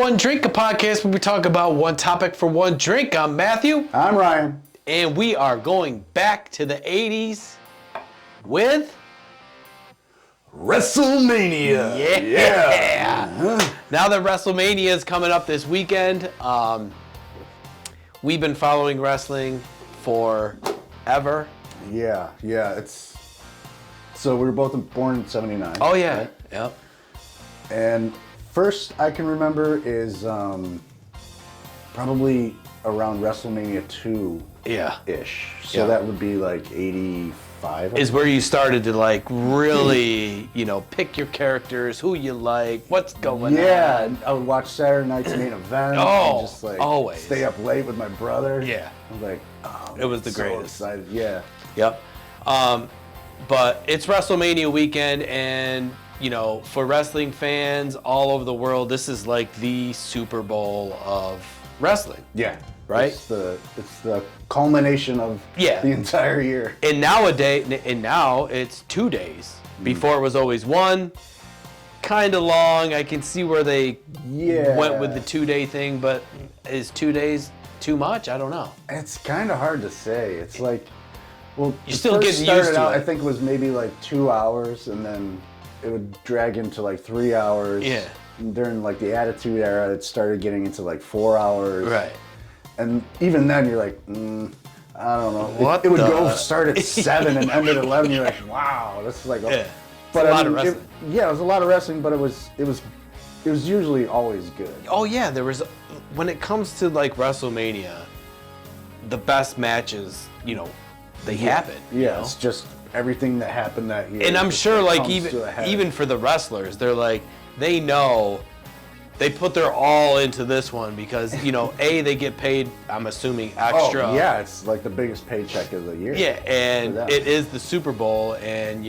One Drink, a podcast where we talk about one topic for one drink. I'm Matthew. I'm Ryan. And we are going back to the 80s with... WrestleMania. Yeah. Now that WrestleMania is coming up this weekend, we've been following wrestling forever. Yeah. So we were both born in 79. Oh, yeah. Right? Yep. And first I can remember is probably around WrestleMania 2 ish. So that would be like 85. Is where you started to like really, pick your characters, who you like, what's going on. Yeah, I would watch Saturday night's main event. Oh, and just like always. Stay up late with my brother. Yeah. I was like, oh, it was the greatest. So excited. Yeah. Yep. But it's WrestleMania weekend, and for wrestling fans all over the world, this is like the Super Bowl of wrestling. Yeah. Right? It's the culmination of the entire year. And now it's 2 days. Before it was always one. Kind of long. I can see where they went with the 2-day thing, but is 2 days too much? I don't know. It's kind of hard to say. It's like, well, you're still getting used to it. I think it was maybe like 2 hours, and then it would drag into like 3 hours. Yeah. And during like the Attitude Era, it started getting into like 4 hours. Right. And even then, you're like, I don't know. What it would go start at 7 and end at 11. You're like, wow, this is like. But a lot of wrestling. It was a lot of wrestling, but it was usually always good. Oh yeah, there was. When it comes to like WrestleMania, the best matches, they happen. Yeah, it's just everything that happened that year. And I'm sure, like even for the wrestlers, they're like they know. They put their all into this one because, they get paid, I'm assuming, extra. Oh, yeah, it's like the biggest paycheck of the year. Yeah, and it is the Super Bowl, and,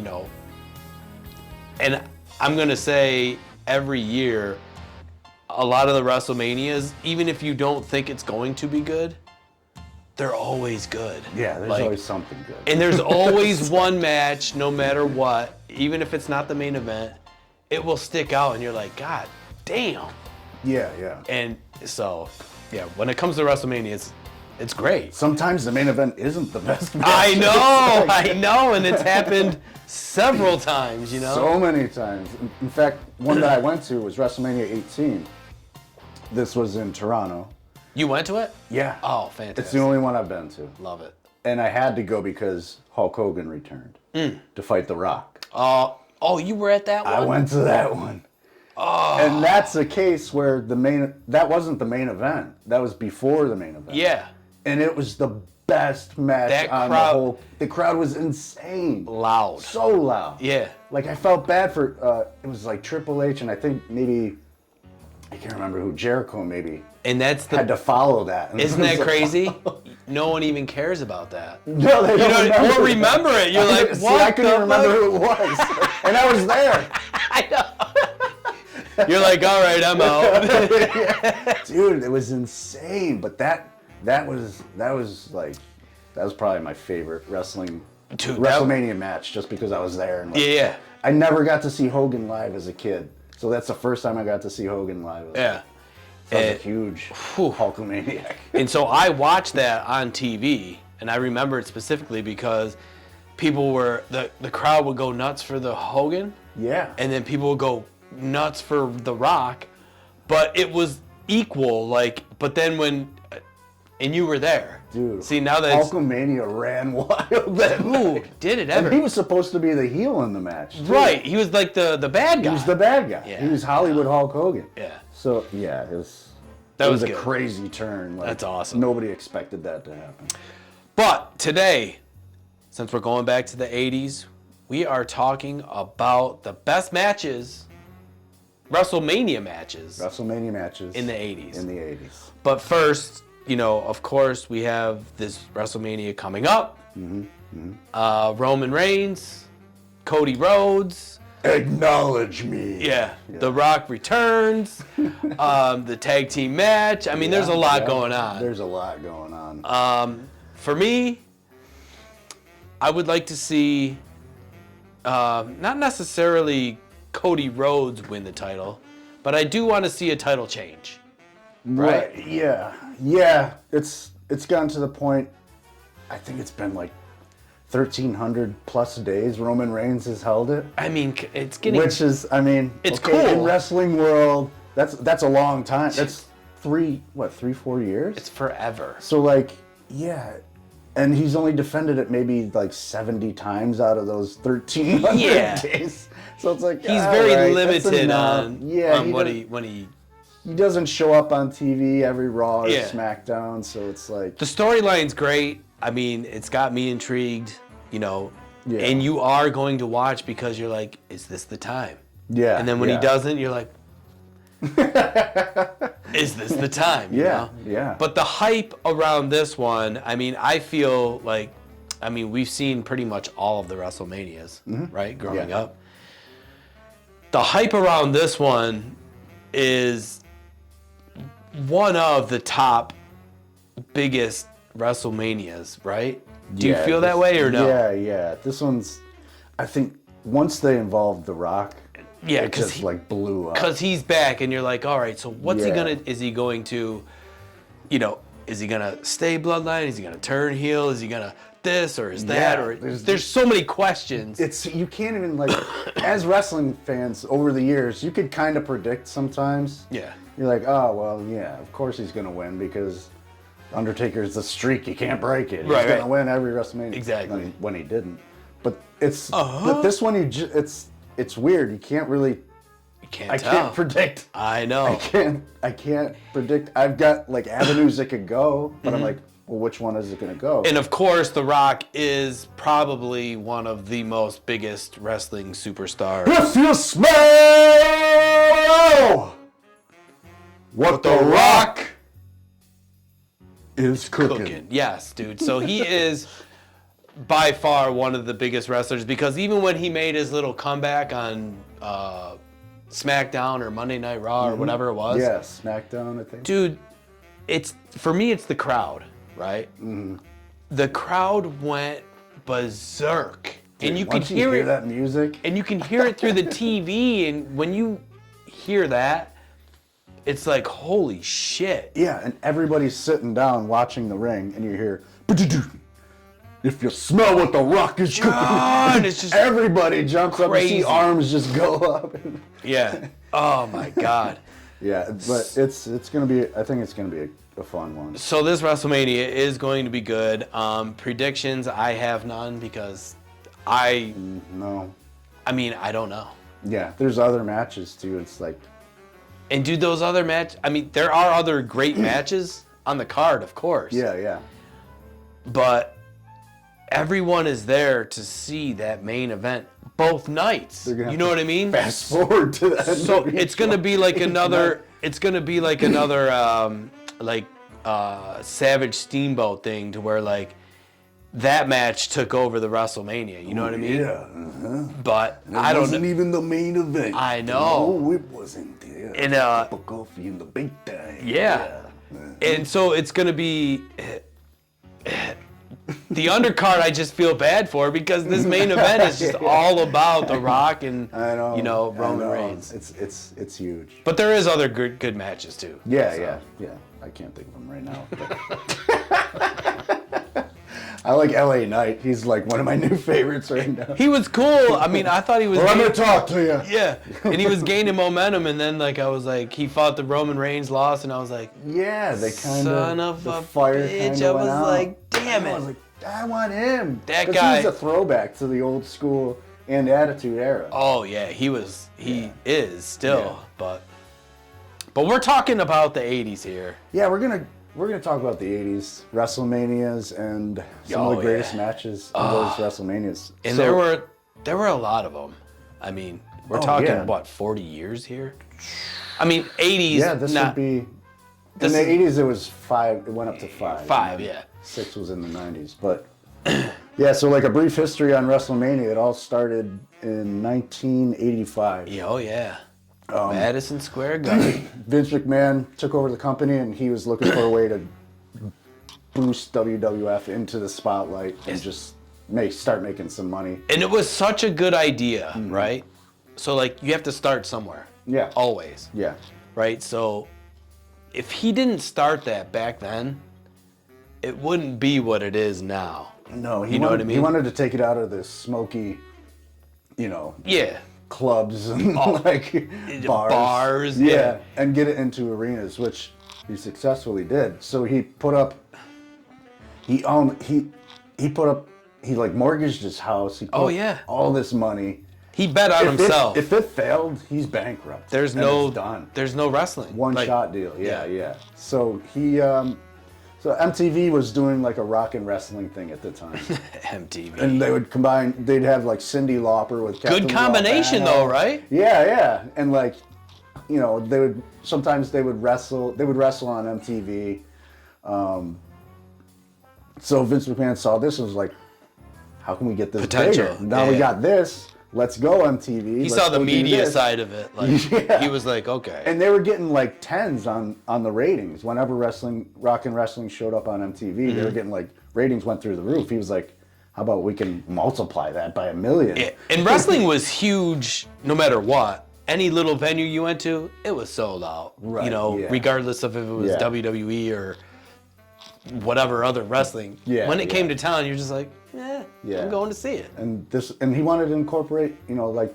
and I'm going to say every year, a lot of the WrestleManias, even if you don't think it's going to be good, they're always good. Yeah, there's always something good. And there's always one match, no matter what, even if it's not the main event, it will stick out, and you're like, God damn. Yeah. And so, when it comes to WrestleMania, it's great. Sometimes the main event isn't the best match. I know, and it's happened several times, So many times. In fact, one that I went to was WrestleMania 18. This was in Toronto. You went to it? Yeah. Oh, fantastic. It's the only one I've been to. Love it. And I had to go because Hulk Hogan returned to fight The Rock. Oh, you were at that one? I went to that one. Oh. And that's a case where that wasn't the main event. That was before the main event. Yeah. And it was the best match the crowd was insane. Loud. So loud. Yeah. Like I felt bad for, it was like Triple H and I think maybe, I can't remember who, Jericho maybe. And had to follow that. And isn't that crazy? No one even cares about that. No, they don't remember it. You're like, what? See, I couldn't remember who it was. And I was there. I know. You're like, all right, I'm out. Dude, it was insane. But that was probably my favorite WrestleMania match, just because I was there. And I never got to see Hogan live as a kid, so that's the first time I got to see Hogan live. Yeah. I was a huge Hulkamaniac. And so I watched that on TV, and I remember it specifically because people the crowd would go nuts for the Hogan. Yeah. And then people would go nuts for The Rock. But it was equal, but then and you were there. Dude. See, now that Hulkamania ran wild then. Who did it ever? And he was supposed to be the heel in the match, too. Right. He was like the bad guy. He was the bad guy. Yeah. He was Hollywood Hulk Hogan. Yeah. So, it was a crazy turn. That's awesome. Nobody expected that to happen. But today, since we're going back to the 80s, we are talking about the best matches, WrestleMania matches. WrestleMania matches. In the 80s. In the 80s. But first, of course, we have this WrestleMania coming up. Roman Reigns, Cody Rhodes. Acknowledge me. Yeah. The Rock returns. The tag team match. I mean, there's a lot going on. There's a lot going on. For me, I would like to see, not necessarily Cody Rhodes win the title, but I do want to see a title change. right? Yeah. It's gotten to the point. I think it's been like 1,300 plus days. Roman Reigns has held it. I mean, it's getting. Which is, it's okay, cool in wrestling world. That's a long time. That's 3-4 years. It's forever. So like, yeah. And he's only defended it maybe like 70 times out of those 1,300 days. So it's like he's very limited on when he doesn't show up on TV every Raw or SmackDown. So it's like the storyline's great. I mean, it's got me intrigued, and you are going to watch because you're like, is this the time? Yeah. And then when he doesn't, you're like, is this the time? Yeah. But the hype around this one, I mean, I feel like, we've seen pretty much all of the WrestleManias, right, growing up. The hype around this one is one of the top biggest WrestleManias, right? Do you feel that way or no? Yeah. This one's, I think, once they involved The Rock, it just like blew up. Because he's back, and you're like, all right, so what's he gonna? Is he going to, is he gonna stay Bloodline? Is he gonna turn heel? Is he gonna this or is that? Or there's so many questions. You can't even like, as wrestling fans over the years, you could kind of predict sometimes. Yeah. You're like, oh well, yeah, of course he's gonna win because Undertaker's the streak, you can't break it. He's gonna win every WrestleMania. Exactly. When he didn't, but but this one it's weird. You can't really. You can't. I can't predict. I know. I can't predict. I've got like avenues that could go, but I'm like, well, which one is it gonna go? And of course, The Rock is probably one of the most biggest wrestling superstars. If you smell what The Rock is cooking. Yes, dude. So he is by far one of the biggest wrestlers because even when he made his little comeback on SmackDown or Monday Night Raw or whatever it was. Yeah, SmackDown, I think. Dude, for me, it's the crowd, right? The crowd went berserk. Dude, and you can hear that music. And you can hear it through the TV. And when you hear that, it's like, holy shit. Yeah, and everybody's sitting down watching the ring, and you hear, if you smell what The Rock is cooking, and it's just everybody jumps up and see arms just go up. Yeah. Oh my God. Yeah, but it's gonna be. I think it's gonna be a fun one. So this WrestleMania is going to be good. Predictions, I have none because no. I don't know. Yeah, there's other matches too. It's like. And dude, those other matches. There are other great matches on the card, of course. Yeah. But everyone is there to see that main event both nights. You know what I mean? Fast forward to that. So it's gonna be like another. It's gonna be like another Savage Steamboat thing to where like that match took over the WrestleMania. You know what I mean? Yeah. But I don't. It wasn't even the main event. I know. No, it wasn't. And cup of coffee in the big time. Yeah. And so it's gonna be. The undercard I just feel bad for because this main event is just all about The Rock and Roman Reigns. It's huge. But there is other good matches too. Yeah. I can't think of them right now. I like LA Knight. He's like one of my new favorites right now. He was cool. I thought he was. Well, I'm gonna talk to you. Yeah, and he was gaining momentum, and then I was like, he fought the Roman Reigns loss, and I was like, yeah, they kind of son of a fire bitch. I was like, damn it. I was like, I want him. That guy. He's a throwback to the old school and Attitude Era. Oh yeah, he is still, but we're talking about the '80s here. Yeah, we're gonna talk about the '80s WrestleManias and some of the greatest matches of those WrestleManias. And there were a lot of them. We're talking what 40 years here. '80s. Yeah, this would be. In the '80s, it was 5. It went up to 5. 5, yeah. 6 was in the '90s, but yeah. So like a brief history on WrestleMania. It all started in 1985. Oh yeah. Madison Square Garden. Vince McMahon took over the company, and he was looking for a way to boost WWF into the spotlight and just start making some money. And it was such a good idea, right? So you have to start somewhere. Yeah. Always. Yeah. Right. So if he didn't start that back then, it wouldn't be what it is now. No, you know what I mean? He wanted to take it out of this smoky, clubs and like bars, and get it into arenas, which he successfully did. So he mortgaged his house. He put up all this money. He bet on himself. If it failed, he's bankrupt. There's no wrestling. One shot deal. Yeah. So so MTV was doing like a rock and wrestling thing at the time. MTV. And they'd have like Cyndi Lauper with Captain Good combination though, right? Yeah. And like, they would wrestle on MTV. So Vince McMahon saw this and was like, how can we get this bigger? Now we got this. Let's go MTV. He saw the media side of it. Like he was like, okay. And they were getting like 10s on the ratings. Whenever rock and wrestling showed up on MTV, they were getting like ratings went through the roof. He was like, how about we can multiply that by 1 million? Yeah. And wrestling was huge no matter what. Any little venue you went to, it was sold out. Right. Regardless of if it was WWE or whatever other wrestling. Yeah. When it came to town, you're just like, I'm going to see it. And he wanted to incorporate, like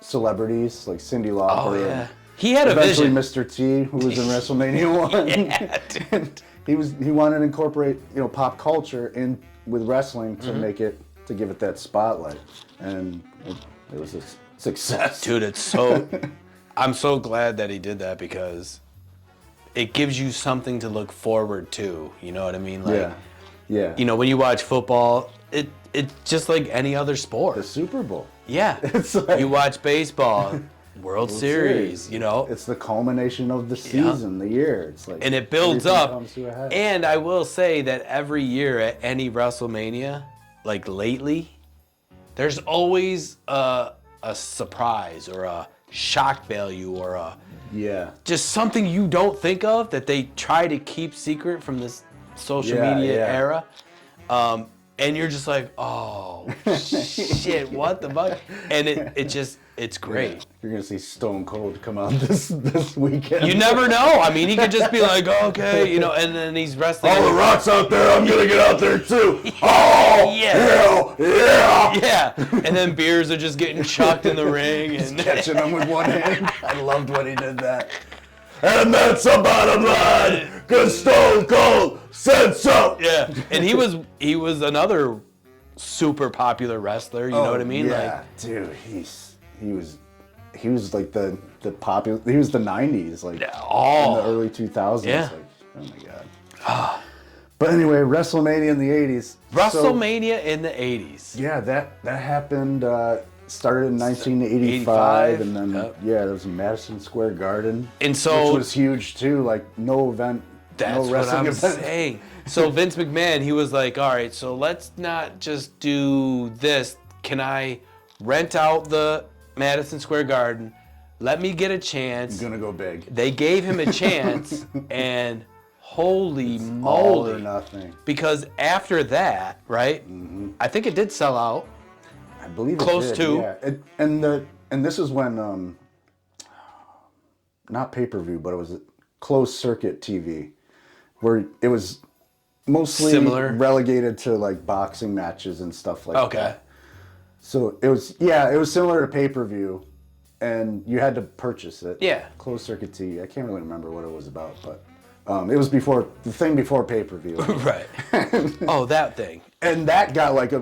celebrities like Cyndi Lauper. Oh yeah. He had a vision. Eventually Mr. T, who was in WrestleMania 1. Yeah, dude. he wanted to incorporate, pop culture in with wrestling to to give it that spotlight. And it was a success. Dude, I'm so glad that he did that because it gives you something to look forward to. You know what I mean? Like, yeah. When you watch football, it's just like any other sport. The Super Bowl. Yeah. It's like, you watch baseball, World Series, It's the culmination of the season, the year. It's like, and it builds up. And I will say that every year at any WrestleMania, like lately, there's always a surprise or a shock value or just something you don't think of that they try to keep secret from this social media era. And you're just like, oh shit, what the fuck? And it's great. Yeah. You're gonna see Stone Cold come out this weekend. You never know. I mean, he could just be like, okay, and then he's wrestling. All the Rock's out there, I'm gonna get out there too. Oh yeah. Yeah. And then beers are just getting chucked in the ring and catching them with one hand. I loved when he did that. And that's the bottom line, because Stone Cold said so. Yeah, and he was another super popular wrestler. You know what I mean? Yeah, like, dude, he was like the popular. He was the '90s, like in the early 2000s. Yeah. Like, oh my god. But anyway, WrestleMania in the '80s. WrestleMania in the '80s. Yeah, that happened. Started in 1985, and then there was Madison Square Garden, and so which was huge too. Like no event, that's no wrestling what I'm event. saying. So Vince McMahon, he was like, all right, so let's not just do this. Can I rent out the Madison Square Garden? Let me get a chance. I'm gonna go big. They gave him a chance, and holy moly, all or nothing. Because after that, right? Mm-hmm. I think it did sell out. I believe close it did, to. Yeah. And this is when not pay-per-view, but it was a closed circuit TV, where it was mostly relegated to like boxing matches and stuff like that. Okay. So it was similar to pay-per-view, and you had to purchase it. Yeah. Closed circuit TV. I can't really remember what it was about, but it was before pay-per-view. Right. Oh, that thing. And that got like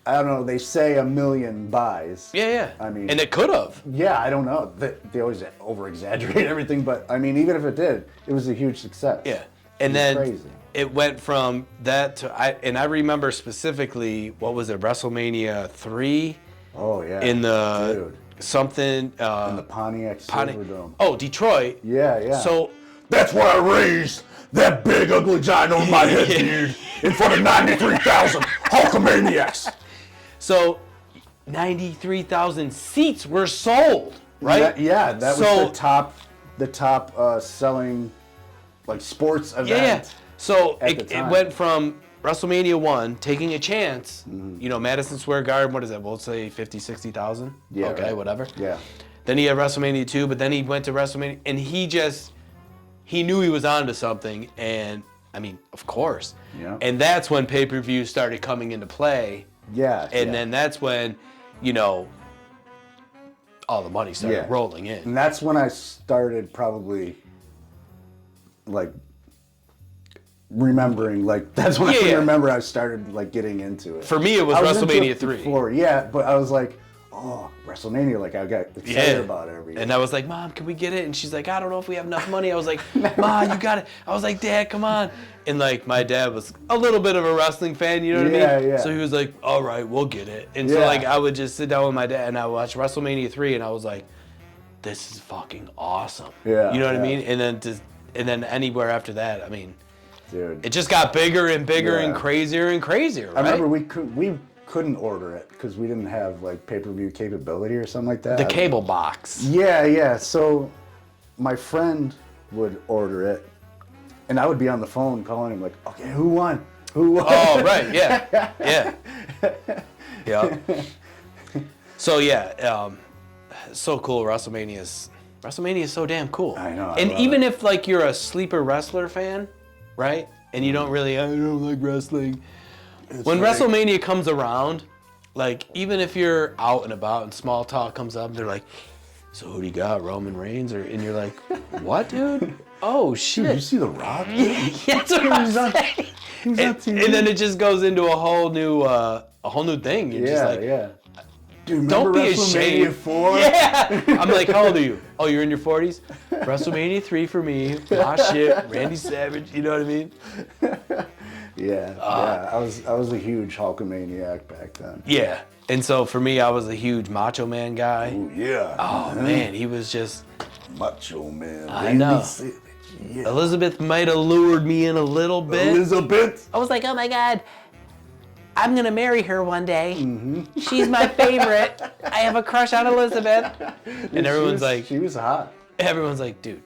I don't know, they say 1 million buys. Yeah. I mean, and it could have. Yeah, I don't know. They always over-exaggerate everything, but I mean, even if it did, it was a huge success. Yeah. And then it went from that to, I remember specifically, what was it, WrestleMania 3? Oh, yeah. In the something. In the Pontiac Silverdome. Oh, Detroit. Yeah. So that's where I raised that big ugly giant on my head, dude, in front of 93,000 Hulkamaniacs. So 93,000 seats were sold, right? That was the top selling like sports event. Yeah. So it went from WrestleMania 1, taking a chance, Madison Square Garden, what is that? We'll say 50, 60,000. Yeah. Okay, whatever. Yeah. Then he had WrestleMania 2, but then he went to WrestleMania, and he just he knew he was onto something, and I mean, of course. Yeah. And that's when pay-per-views started coming into play. Yeah. And then that's when, you know, all the money started rolling in. And that's when I started probably, like, remembering, like, that's when I can remember I started, like, getting into it. For me, it was WrestleMania 3. Before, yeah, but I was like, oh, WrestleMania, like, I got excited about it every year. And I was like, Mom, can we get it? And she's like, I don't know if we have enough money. I was like, Ma, you got it. I was like, Dad, come on. And, like, my dad was a little bit of a wrestling fan, you know what I mean? Yeah. So he was like, all right, we'll get it. And so, like, I would just sit down with my dad, and I would watch WrestleMania 3, and I was like, this is fucking awesome. Yeah. You know what I mean? And then anywhere after that, I mean, dude, it just got bigger and bigger and crazier, right? I remember we couldn't order it because we didn't have, like, pay-per-view capability or something like that. The cable box. Yeah. So my friend would order it, and I would be on the phone calling him, like, okay, who won? Oh, right, yeah. So, so cool. WrestleMania is so damn cool. I know. And even if, like, you're a sleeper wrestler fan, right? And you don't really, I don't like wrestling. When WrestleMania comes around, like, even if you're out and about and small talk comes up, they're like, so who do you got, Roman Reigns? And you're like, what, dude? Oh, shit. Dude, you see The Rock? Yeah, that's what I'm saying. And then it just goes into a whole new thing. You're just like, Dude, don't be ashamed. 4? Yeah. I'm like, how old are you? Oh, you're in your 40s? WrestleMania 3 for me. Shit. Randy Savage. You know what I mean? I was a huge Hulkamaniac back then. Yeah. And so for me, I was a huge Macho Man guy. Ooh, yeah. Oh, man. He was just... Macho Man. I know. Yeah. Elizabeth might have lured me in a little bit. Elizabeth? I was like, oh, my God. I'm going to marry her one day. Mm-hmm. She's my favorite. I have a crush on Elizabeth. And everyone's like... She was hot. Everyone's like, dude,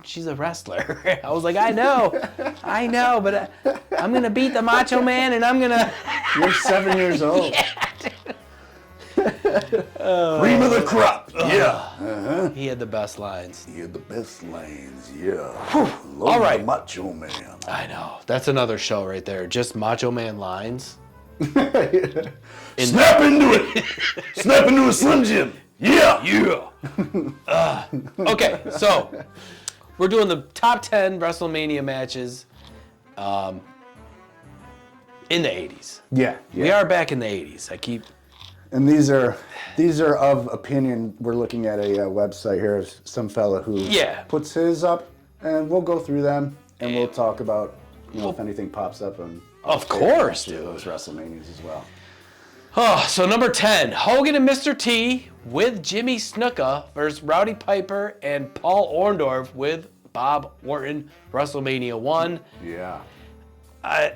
she's a wrestler. I was like, I know, but I'm going to beat the Macho Man and I'm going to... You're 7 years old. Cream of the crop. Yeah. He had the best lines. He had the best lines, yeah. All right. The Macho Man. I know. That's another show right there. Just Macho Man lines. Snap into it. Snap into a Slim Jim. Yeah. Okay, so we're doing the top 10 WrestleMania matches in the 80s. Yeah. We are back in the 80s. And these are of opinion. We're looking at a website here of some fella who puts his up, and we'll go through them and we'll talk about if anything pops up. And of course, dude. Those WrestleManias as well. Oh, so number 10, Hogan and Mr. T with Jimmy Snuka versus Rowdy Piper and Paul Orndorff with Bob Orton, WrestleMania 1. Yeah. I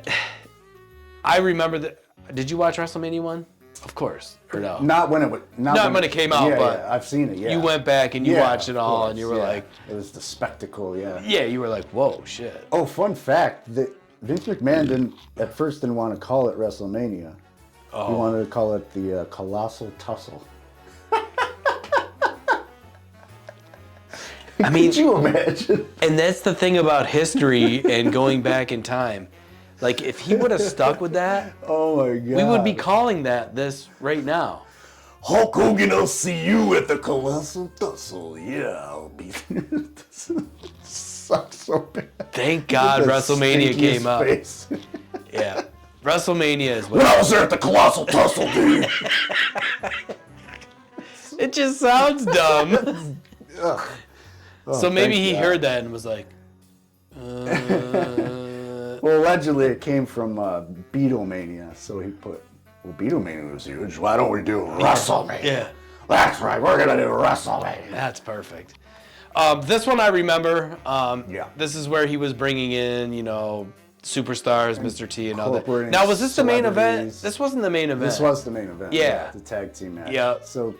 remember that. Did you watch WrestleMania 1? Of course. Or no? Not when it came out, but I've seen it, you went back and you watched it all, and you were like... It was the spectacle, Yeah, you were like, whoa, shit. Oh, fun fact, that Vince McMahon at first didn't want to call it WrestleMania. Oh. He wanted to call it the Colossal Tussle. I mean, could you imagine? And that's the thing about history and going back in time. Like, if he would have stuck with that, oh my God, we would be calling this right now. Hulk Hogan, I'll see you at the Colossal Tussle. Yeah, I'll be there. Sucks so bad. Thank God WrestleMania came up. Yeah. WrestleMania is when I was there at the Colossal Tussle, dude. It just sounds dumb. Oh, so maybe he heard that and was like, Well, allegedly it came from Beatlemania, so he put, well, Beatlemania was huge. Why don't we do WrestleMania? Yeah. That's right, we're going to do WrestleMania. That's perfect. This one I remember. This is where he was bringing in, superstars, Mr. T and all that. Now, was this the main event? This wasn't the main event. This was the main event. Yeah. The tag team match. Yeah. So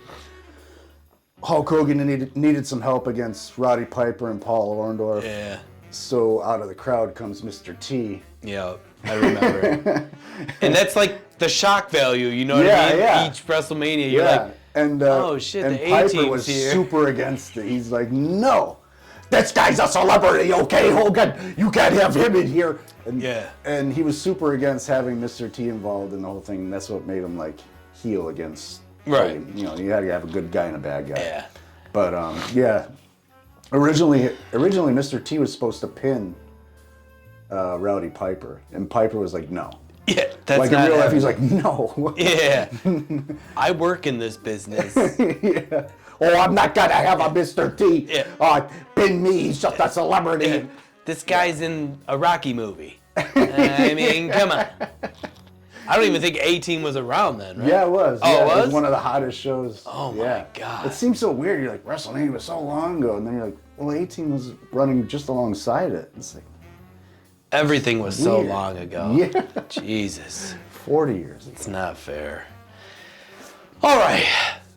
Hulk Hogan needed some help against Roddy Piper and Paul Orndorff. Yeah. So out of the crowd comes Mr. T. Yeah, I remember it. And that's like the shock value, you know what I mean? Yeah. Each WrestleMania, you're like, and oh shit, and the Piper A-team's was here. super against it. He's like, no, this guy's a celebrity, okay, Hogan? You can't have him in here. And, and he was super against having Mr. T involved in the whole thing, and that's what made him like heel against Hogan. You know, you had to have a good guy and a bad guy. Yeah. But originally Mr. T was supposed to pin Rowdy Piper, and Piper was like, no. Yeah, that's like not in real life, he's like, no. Yeah. I work in this business. Yeah. Oh, I'm not gonna have a Mr. T pin me. He's just a celebrity. Yeah. This guy's in a Rocky movie. I mean, come on. I don't even think A-Team was around then, right? Yeah, it was. Oh, yeah, it was? One of the hottest shows. Oh, my God. It seems so weird. You're like, WrestleMania was so long ago. And then you're like, well, A-Team was running just alongside it. It's like... Everything was so long ago. Yeah. Jesus. 40 years ago. It's not fair. All right.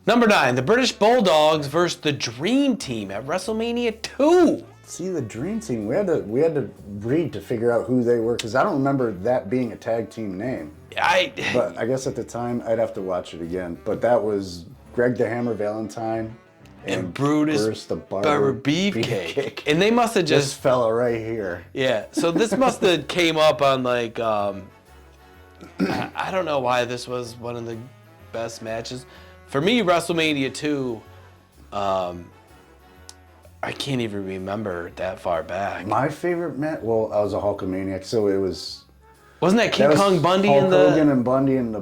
Number 9, the British Bulldogs versus the Dream Team at WrestleMania 2. See, the Dream Team, we had to read to figure out who they were, because I don't remember that being a tag team name. But I guess at the time, I'd have to watch it again. But that was Greg the Hammer Valentine and Brutus the Barber Beefcake. And they must have just... This fella right here. Yeah, so this must have came up on like... I don't know why this was one of the best matches. For me, WrestleMania 2... I can't even remember that far back. My favorite match, well, I was a Hulkamaniac, so it was... Wasn't that King Kong Bundy Hulk in the... Hogan and Bundy in the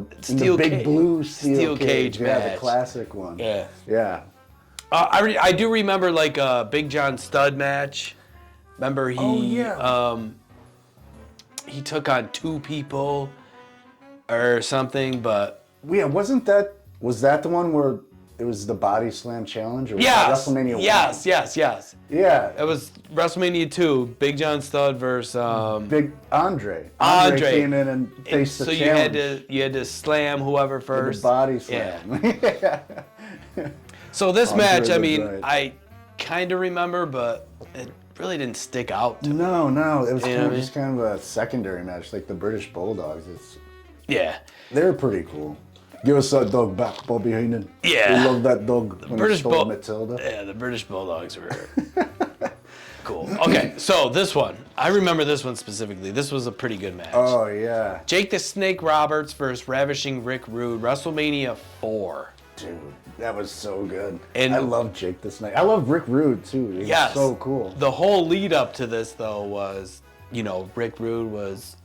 big blue steel cage match. Yeah, the classic one. Yeah. Yeah. I do remember like a Big John Studd match. Remember he he took on 2 people or something, but... Yeah, was that the one where... It was the Body Slam Challenge? Or was that WrestleMania 1? Yes. Yeah. It was WrestleMania 2, Big John Studd versus... Big Andre. Andre came in and faced the challenge. So you had to slam whoever first. The Body Slam. Yeah. So this match, I mean, I kind of remember, but it really didn't stick out to me. No. It was just kind of a secondary match, like the British Bulldogs. Yeah. They were pretty cool. Give us that dog back, Bobby Heenan. Yeah. We love that dog when he stole Matilda. Yeah, the British Bulldogs were cool. Okay, so this one. I remember this one specifically. This was a pretty good match. Oh, yeah. Jake the Snake Roberts versus Ravishing Rick Rude, WrestleMania 4. Dude, that was so good. And I love Jake the Snake. I love Rick Rude, too. He was so cool. The whole lead up to this, though, was, Rick Rude was...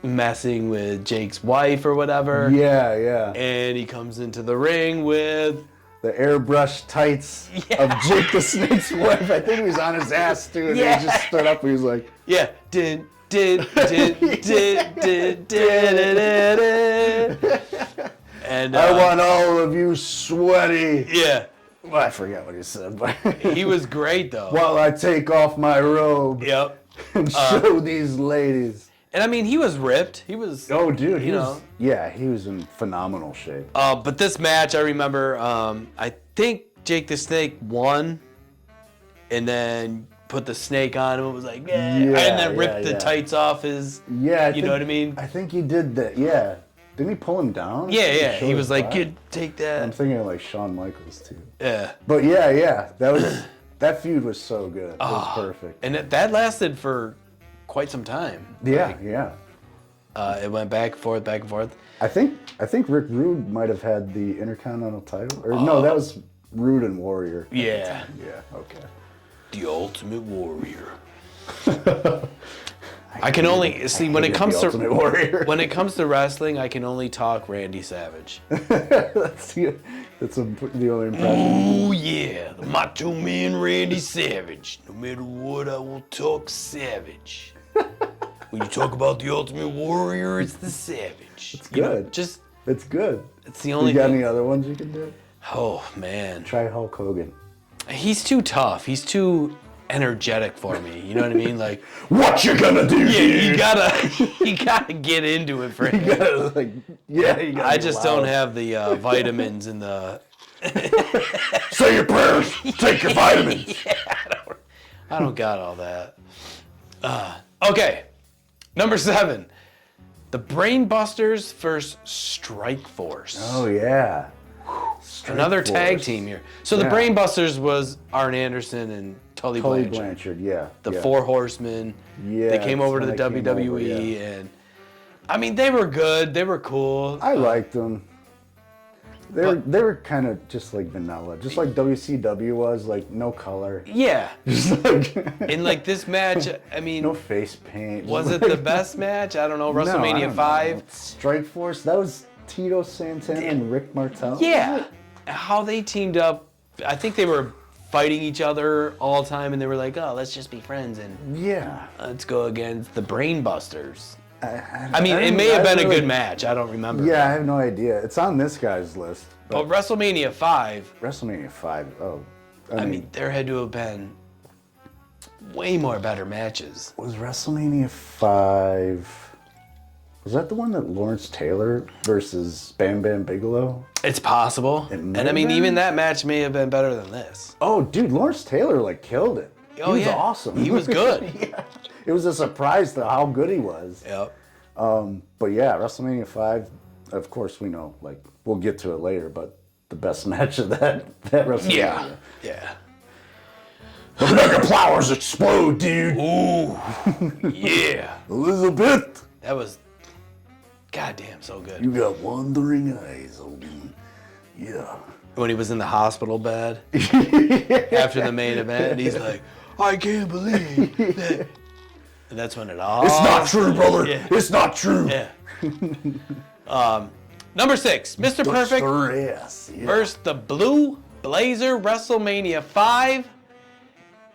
messing with Jake's wife or whatever. Yeah. And he comes into the ring with... the airbrush tights of Jake the Snake's wife. I think he was on his ass, too, and he just stood up and he was like... Yeah. And I want all of you sweaty. Yeah. Well, I forget what he said, but... He was great, though. While I take off my robe. Yep. And show these ladies. And I mean, he was ripped. He was. Oh, dude, he was in phenomenal shape. But this match, I remember. I think Jake the Snake won, and then put the snake on him. It was like, and then ripped the tights off his. Yeah, you know what I mean. I think he did that. Yeah, didn't he pull him down? Yeah. He was like, take that. I'm thinking of like Shawn Michaels too. Yeah. But yeah, that feud was so good. It was perfect. And that lasted for quite some time. Yeah. It went back and forth. I think Rick Rude might have had the Intercontinental title. Or no, that was Rude and Warrior. Yeah. Yeah, okay. The Ultimate Warrior. I can only see when it comes to wrestling, I can only talk Randy Savage. That's the only impression. Oh yeah, the Macho Man Randy Savage. No matter what, I will talk Savage. When you talk about the Ultimate Warrior, it's the Savage. It's good. It's good. It's the only. You got any other ones you can do? Oh man. Try Hulk Hogan. He's too tough. He's too energetic for me. You know what I mean? Like, what you gonna do? Yeah, you gotta get into it for him. You gotta I just don't have the vitamins and the. Say your prayers. Take your vitamins. I don't got all that. Okay, number 7, the Brainbusters versus Strike Force. Oh yeah. Another tag team here. So the Brainbusters was Arn Anderson and Tully Blanchard, yeah. The Four Horsemen. Yeah. They came over to the WWE, and I mean, they were good. They were cool. I liked them. They were kind of just like vanilla, just like WCW was, like no color. Yeah. Just like in like this match, I mean, no face paint. Was it the best match? I don't know. WrestleMania 5. Strike Force. That was Tito Santana and Rick Martel. Yeah. How they teamed up. I think they were fighting each other all the time, and they were like, "Oh, let's just be friends and let's go against the Brain Busters." I mean, it may have been a good match. I don't remember. Yeah, I have no idea. It's on this guy's list. But WrestleMania 5. WrestleMania 5. Oh, I mean, there had to have been way more better matches. Was WrestleMania 5? Was that the one that Lawrence Taylor versus Bam Bam Bigelow? It's possible. And I mean, even that match may have been better than this. Oh, dude, Lawrence Taylor like killed it. He was awesome. He was good. Yeah. It was a surprise to how good he was. Yep. But yeah, WrestleMania 5, of course we know, like, we'll get to it later, but the best match of that WrestleMania. Yeah. The mega flowers explode, dude. Ooh. Yeah. Elizabeth. That was goddamn so good. You got wandering eyes, Hogan. Yeah. When he was in the hospital bed after the main event, he's like, I can't believe that. And that's when it all... It's not true, brother. Yeah. It's not true. Yeah. Number 6, Mr. Perfect versus the Blue Blazer, WrestleMania 5.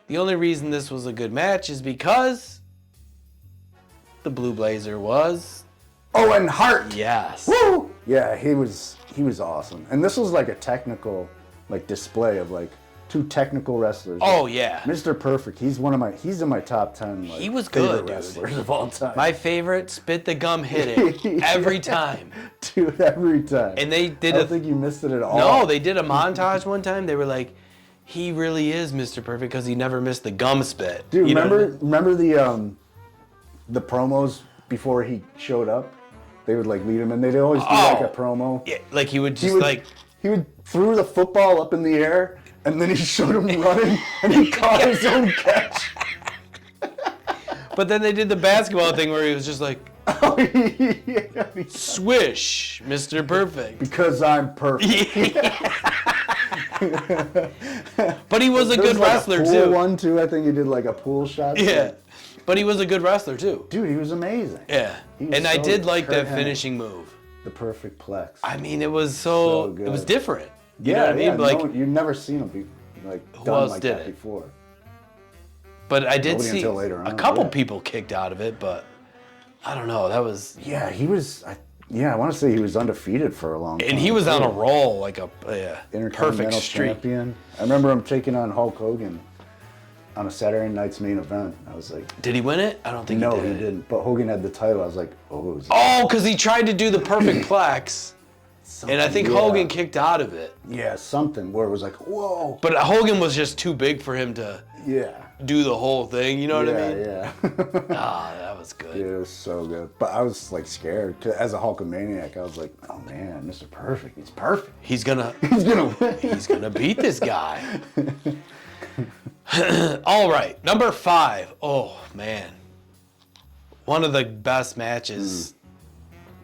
The only reason this was a good match is because the Blue Blazer was... Owen Hart. Yes. Woo! Yeah, he was awesome. And this was like a technical like display of like two technical wrestlers. Oh yeah. Mr. Perfect, he's in my top 10 like, he was good, wrestlers of all time. My favorite, spit the gum, hit it every time. Dude, every time. And they did I don't think you missed it at all. No, they did a montage one time. They were like, he really is Mr. Perfect because he never missed the gum spit. Dude, remember the promos before he showed up? They would like lead him and they'd always do like a promo. Yeah, like he would he would threw the football up in the air and then he showed him running and he caught his own catch. But then they did the basketball thing where he was just like, oh, yeah. Swish, Mr. Perfect. Because I'm perfect. But he was a good wrestler like a too. Pool one too. I think he did like a pool shot. Yeah. But he was a good wrestler too. Dude, he was amazing. Yeah. And I did like that finishing move. The perfect plex. I mean, it was so good. It was different. You know what I mean? Yeah, like, you've never seen him be like done like that before. But I did see a couple people kicked out of it, but I don't know. That was... Yeah, he was... I want to say he was undefeated for a long time. And he was on a roll, like a perfect streak. Champion. I remember him taking on Hulk Hogan on a Saturday night's main event. I was like... Did he win it? I don't think he did. No, he didn't. But Hogan had the title. I was like, oh... because he tried to do the perfect plex. And I think Hogan kicked out of it. Yeah, something where it was like, whoa. But Hogan was just too big for him to do the whole thing. You know what I mean? Yeah. That was good. Yeah, it was so good. But I was like scared. 'Cause as a Hulkamaniac, I was like, oh man, Mr. Perfect. He's perfect. He's gonna win. He's gonna beat this guy. All right, number 5. Oh man, one of the best matches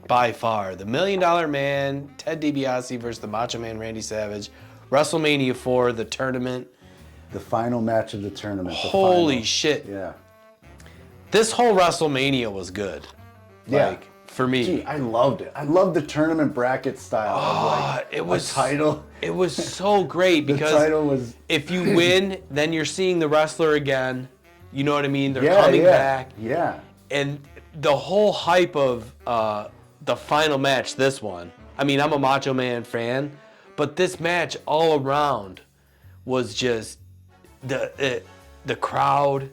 by far. The $1 Million Man, Ted DiBiase versus the Macho Man Randy Savage, WrestleMania 4, the tournament. The final match of the tournament. Holy shit! Yeah. This whole WrestleMania was good. Yeah. Like, for me. Gee, I loved it. I loved the tournament bracket style of like it was a title. It was so great because the title was... if you win, then you're seeing the wrestler again. You know what I mean? They're coming back. Yeah. And the whole hype of the final match, this one. I mean, I'm a Macho Man fan, but this match all around was just the crowd.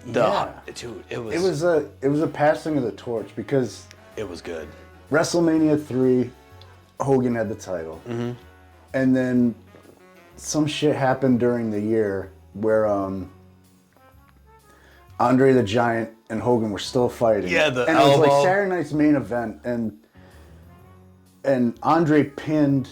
Dude, it was a passing of the torch because it was good. WrestleMania 3, Hogan had the title, and then some shit happened during the year where Andre the Giant and Hogan were still fighting. Yeah, and elbow. It was like Saturday night's main event, and Andre pinned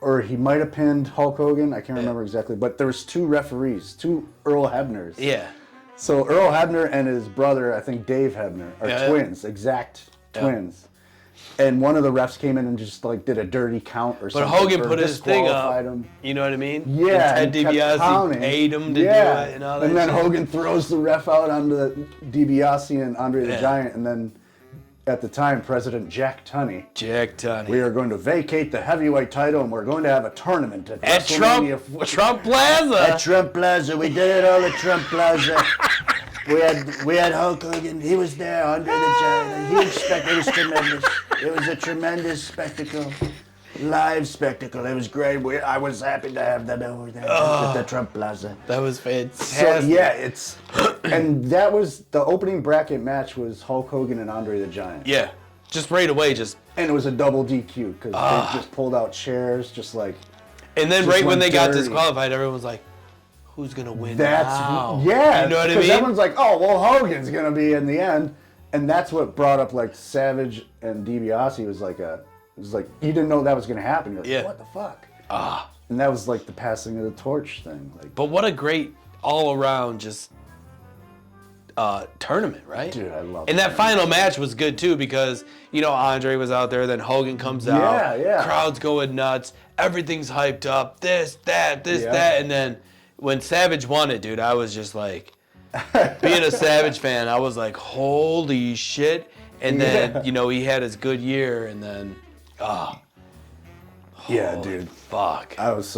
or he might have pinned Hulk Hogan. I can't remember exactly, but there was 2 referees, 2 Earl Hebners. Yeah. So Earl Hebner and his brother, I think Dave Hebner, are twins, exact twins. And one of the refs came in and just like did a dirty count or something. But Hogan put his thing up. You know what I mean? Yeah. And Ted DiBiase paid him to do it and all that. And then shit. Hogan throws the ref out onto DiBiase and Andre the Giant, and then at the time, President Jack Tunney. We are going to vacate the heavyweight title, and we're going to have a tournament at WrestleMania. Trump Plaza. At Trump Plaza. We did it all at Trump Plaza. We had Hulk Hogan. He was there, Andre the Giant. A huge spectacle. It was tremendous. It was a tremendous spectacle. Live spectacle. It was great. I was happy to have them over there at the Trump Plaza. That was fantastic. So yeah, and that was the opening bracket match was Hulk Hogan and Andre the Giant. Yeah, just right away, and it was a double DQ because they just pulled out chairs, just like. And then right when they got disqualified, everyone was like, "Who's gonna win now?" Yeah, you know what I mean? Because everyone's like, "Oh, well, Hogan's gonna be in the end," and that's what brought up like Savage and DiBiase It was like you didn't know that was gonna happen. You're like, what the fuck? And that was like the passing of the torch thing. Like, but what a great all-around just tournament, right? Dude, I love it. And that final match was good too because, Andre was out there, then Hogan comes out. Yeah. Crowd's going nuts. Everything's hyped up. This, that, and then when Savage won it, dude, I was just like, being a Savage fan, I was like, holy shit. And then, he had his good year, and then, yeah, dude. Fuck. I was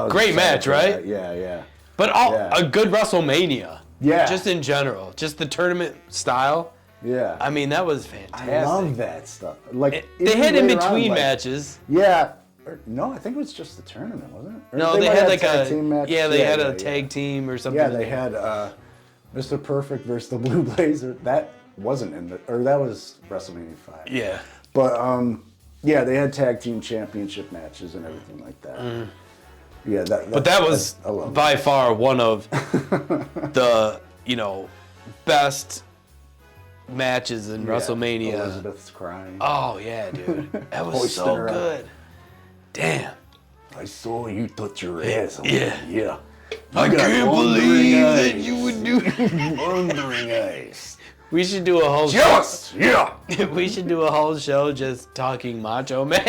great match, right? Yeah. But a good WrestleMania. Yeah. Just in general. Just the tournament style. Yeah. I mean, that was fantastic. I love that stuff. Like they had in between matches. Yeah. No, I think it was just the tournament, wasn't it? Or no, they had like a team match. Yeah, they had a tag team or something. Yeah, they had Mr. Perfect versus the Blue Blazer. That wasn't that was WrestleMania 5. Yeah. But yeah, they had tag team championship matches and everything like that. Mm. Yeah, that was by far one of the best matches in WrestleMania. Elizabeth's crying. Oh yeah, dude, that was so good. Damn. I saw you touch your ass. Yeah. I can't believe that you would do wandering eyes. We should do a whole show. We should do a whole show just talking Macho Man.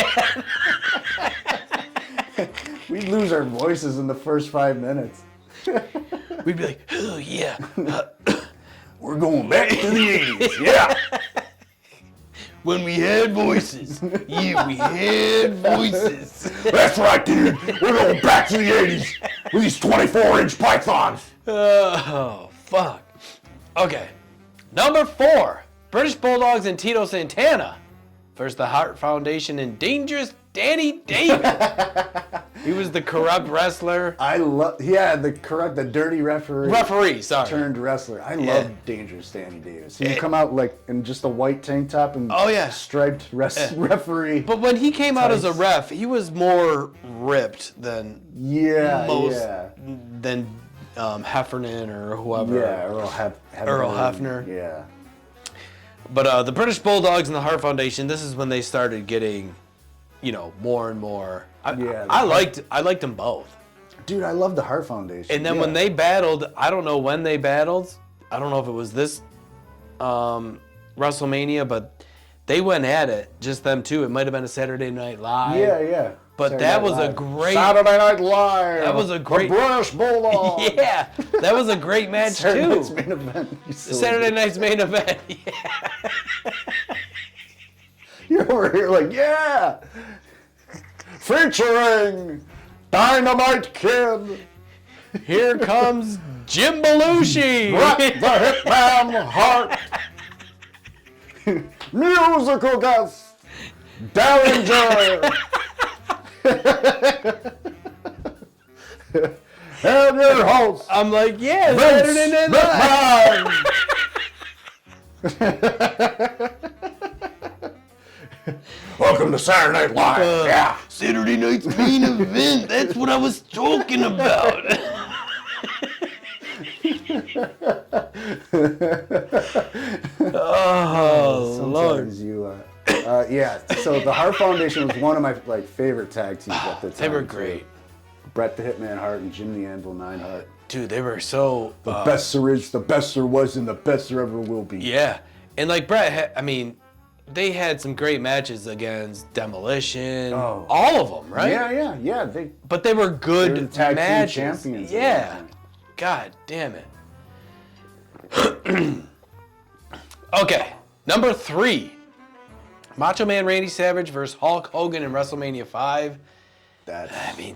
We'd lose our voices in the first 5 minutes. We'd be like, oh yeah. We're going back to the 80s. Yeah. When we had voices. Yeah, we had voices. That's right, dude. We're going back to the 80s with these 24-inch pythons. Oh, fuck. Okay. Number 4. British Bulldogs and Tito Santana versus the Hart Foundation and Dangerous Danny Davis. He was the corrupt wrestler. The dirty referee. Turned wrestler. I love Dangerous Danny Davis. He would come out like in just a white tank top and striped referee. But when he came out as a ref, he was more ripped than than Heffernan or whoever. Yeah, Earl Hefner. Yeah. But the British Bulldogs and the Hart Foundation, this is when they started getting, more and more. I liked them both. Dude, I love the Hart Foundation. And then when they battled, I don't know when they battled. I don't know if it was this WrestleMania, but they went at it, just them two. It might have been a Saturday Night Live. Yeah. But that was a great... Saturday Night Live. That was a great... The British Bulldogs. Yeah, that was a great match, Saturday Night's main event. Saturday Night's main event, yeah. You're over here like, yeah. Featuring Dynamite Kid. Here comes Jim Belushi. Bret the Hitman Hart. Musical guest Derringer. And your host. I'm like, yeah, Saturday Night Live. Welcome to Saturday Night Live. Saturday night's main event. That's what I was talking about. Oh, Lord. You, Yeah. So the Hart Foundation was one of my favorite tag teams at the time. They were great. Bret the Hitman Hart and Jim the Anvil Neidhart. Dude, they were so... The best there is, the best there was, and the best there ever will be. Yeah. And like Bret, they had some great matches against Demolition. Oh. All of them, right? Yeah. But they were good the tag matches. Team champions. Yeah. God damn it. Okay. Number 3. Macho Man Randy Savage versus Hulk Hogan in WrestleMania 5.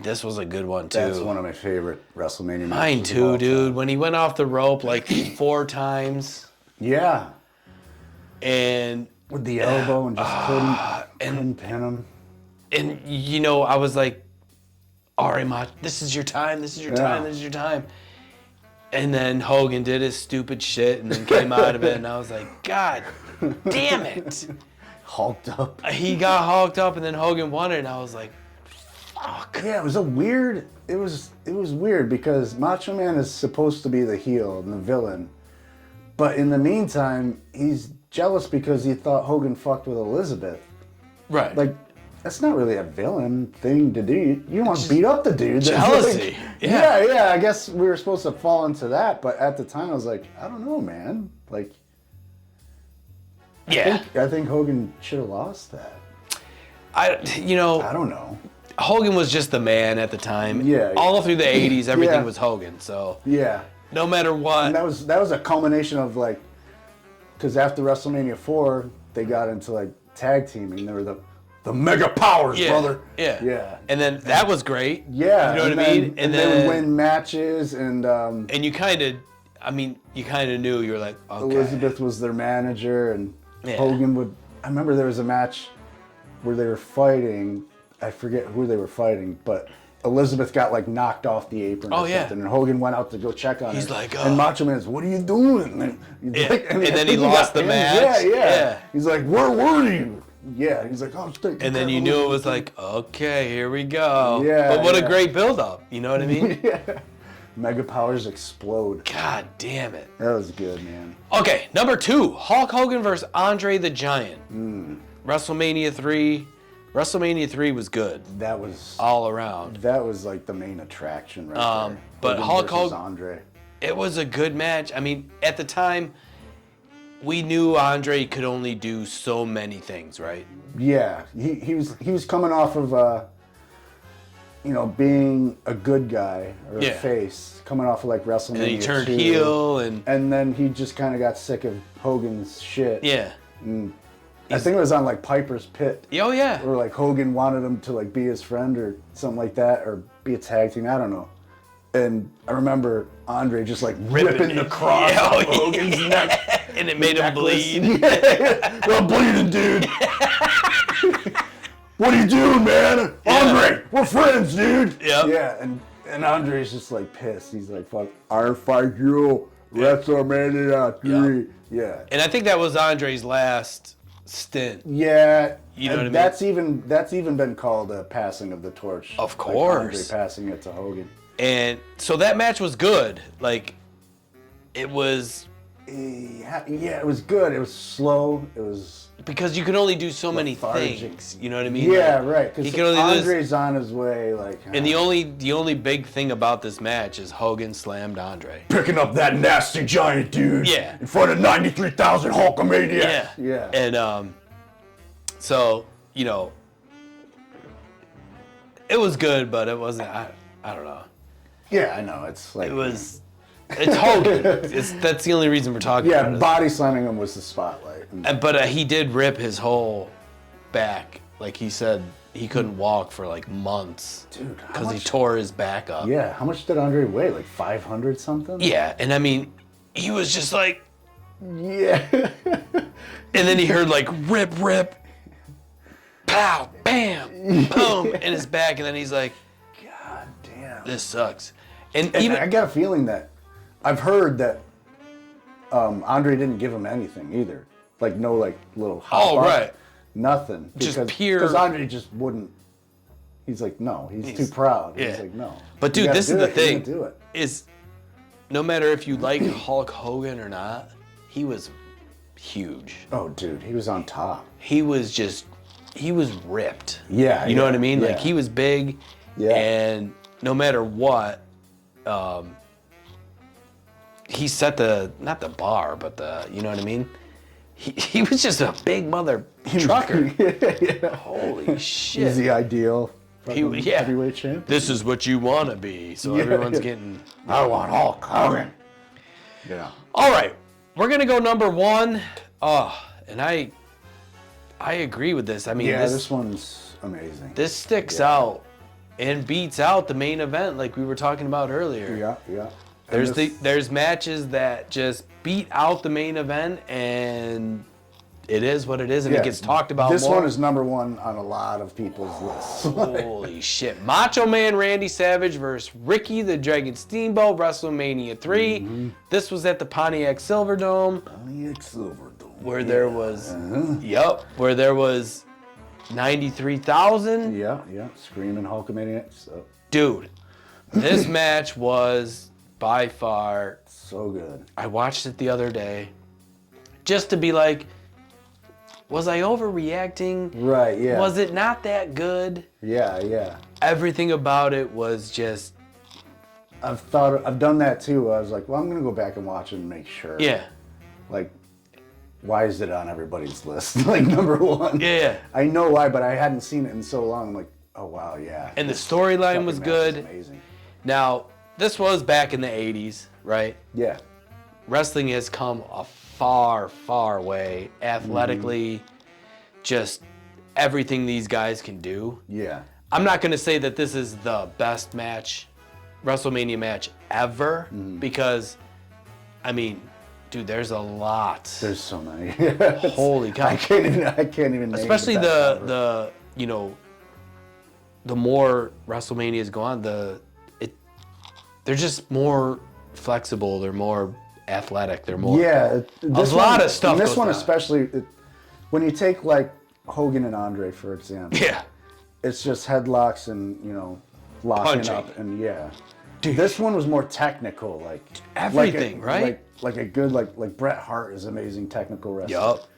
This was a good one, too. That's one of my favorite WrestleMania matches. Mine, too, dude. When he went off the rope like 4 times. Yeah. And... with the elbow and just couldn't pin him. And, I was like, all right, Macho, this is your time, this is your time. And then Hogan did his stupid shit and then came out of it, and I was like, God damn it. Hulked up. He got hulked up, and then Hogan won it, and I was like, fuck. Yeah, it was weird because Macho Man is supposed to be the heel and the villain. But in the meantime, he's jealous because he thought Hogan fucked with Elizabeth. Right. Like, that's not really a villain thing to do. You want to beat up the dude. Jealousy. Yeah, I guess we were supposed to fall into that, but at the time I was like, I don't know, man. Like, yeah. I think Hogan should have lost that. I don't know. Hogan was just the man at the time. Yeah. All through the 80s, everything was Hogan, so. Yeah. No matter what. And that was a culmination of because after WrestleMania 4, they got into tag teaming. They were the mega powers, brother. Yeah. And then that was great. Yeah. You know what I mean? And they would win matches and you kind of knew, you were like, okay. Elizabeth was their manager and Hogan would. I remember there was a match where they were fighting. I forget who they were fighting, but Elizabeth got like knocked off the apron or something, and Hogan went out to go check on her. He's like, and Macho Man's, what are you doing? And, and then he lost the match. Yeah. He's like, where were you? Yeah. He's like, oh, and then you knew it was like, okay, here we go. Yeah. But what a great build-up. You know what I mean? Yeah. Mega powers explode. God damn it. That was good, man. Okay, number 2, Hulk Hogan versus Andre the Giant. WrestleMania 3. WrestleMania 3 was good. That was all around. That was like the main attraction right there. But Hulk Hogan, Andre. It was a good match. I mean, at the time, we knew Andre could only do so many things, right? Yeah, he was coming off of being a good guy or a face, coming off of like WrestleMania. And then he turned heel, and then he just kind of got sick of Hogan's shit. Yeah. And I think it was on like Piper's Pit. Oh yeah. Or like Hogan wanted him to like be his friend or something like that, or be a tag team. I don't know. And I remember Andre just like ripping the cross off Hogan's neck. And it made him bleed. Yeah. I'm bleeding, dude. What are you doing, man? Andre, we're friends, dude. Yep. Yeah. And Andre's just like pissed. He's like, fuck, I'll fight you. WrestleMania 3. Yeah. And I think that was Andre's last stint. Yeah. You know what I mean? That's even been called a passing of the torch. Of course. Like Andre passing it to Hogan. And so that match was good. Like, it was... Yeah, it was good. It was slow. It was... Because you can only do so many things. You know what I mean? Yeah, right. Because Andre's on his way. And the only big thing about this match is Hogan slammed Andre. Picking up that nasty giant dude. Yeah. In front of 93,000 Hulkamaniacs. Yeah. And so, it was good, but it wasn't. I don't know. Yeah, I know. It's like It's Hogan. That's the only reason we're talking about it. Yeah, body slamming him was the spotlight. But he did rip his whole back. Like he said, he couldn't walk for like months. Dude, because he tore his back up. Yeah, how much did Andre weigh? Like 500 something? Yeah, and I mean, he was just like... Yeah. And then he heard like, rip, pow, bam, boom, in his back. And then he's like, God damn. This sucks. And even I got a feeling that I've heard that Andre didn't give him anything either. Like no like little hop up, right. Nothing. Just pure. Because Andre just wouldn't. He's like, no. He's too proud. Yeah. He's like, no. But dude, this is the thing. Do it. Is no matter if you like Hulk Hogan or not, he was huge. Oh, dude, he was on top. He was ripped. Yeah. You know what I mean? Yeah. Like, he was big. Yeah. And no matter what, he set not the bar, but you know what I mean? He was just a big mother trucker. Yeah. Holy shit. He's the ideal heavyweight champ. This is what you want to be. So everyone's getting... I want Hulk Hogan. Yeah. All right. We're going to go number 1. And I agree with this. I mean, this one's amazing. This sticks out and beats out the main event like we were talking about earlier. Yeah. There's matches that just beat out the main event, and it is what it is, and it gets talked about more. This one is number 1 on a lot of people's lists. Holy shit. Macho Man Randy Savage versus Ricky the Dragon Steamboat, WrestleMania 3. Mm-hmm. This was at the Pontiac Silverdome. Where there was, where there was 93,000. Yeah, screaming Hulkamaniacs. So. Dude, this match was by far so good. I watched it the other day just to be like, was I overreacting? Right, yeah. Was it not that good? Yeah. Everything about it was just... I've done that too. I was like, well, I'm going to go back and watch it and make sure. Yeah. Like, why is it on everybody's list? Like, number 1. Yeah. I know why, but I hadn't seen it in so long. I'm like, oh, wow, yeah. And the storyline was good. Amazing. Now, this was back in the 80s, right? Yeah. Wrestling has come a far, far way athletically, just everything these guys can do. Yeah. I'm not going to say that this is the best WrestleMania match ever, because, I mean, dude, there's a lot. There's so many. Holy cow. I can't even name especially the more WrestleManias go on, they're just more flexible, they're more athletic, they're more... Yeah. A lot of stuff This goes one down. especially, when you take like Hogan and Andre, for example. Yeah. It's just headlocks and, locking Punching. up and Dude. This one was more technical, like everything, right? Like a good like Bret Hart is amazing technical wrestler. Yup.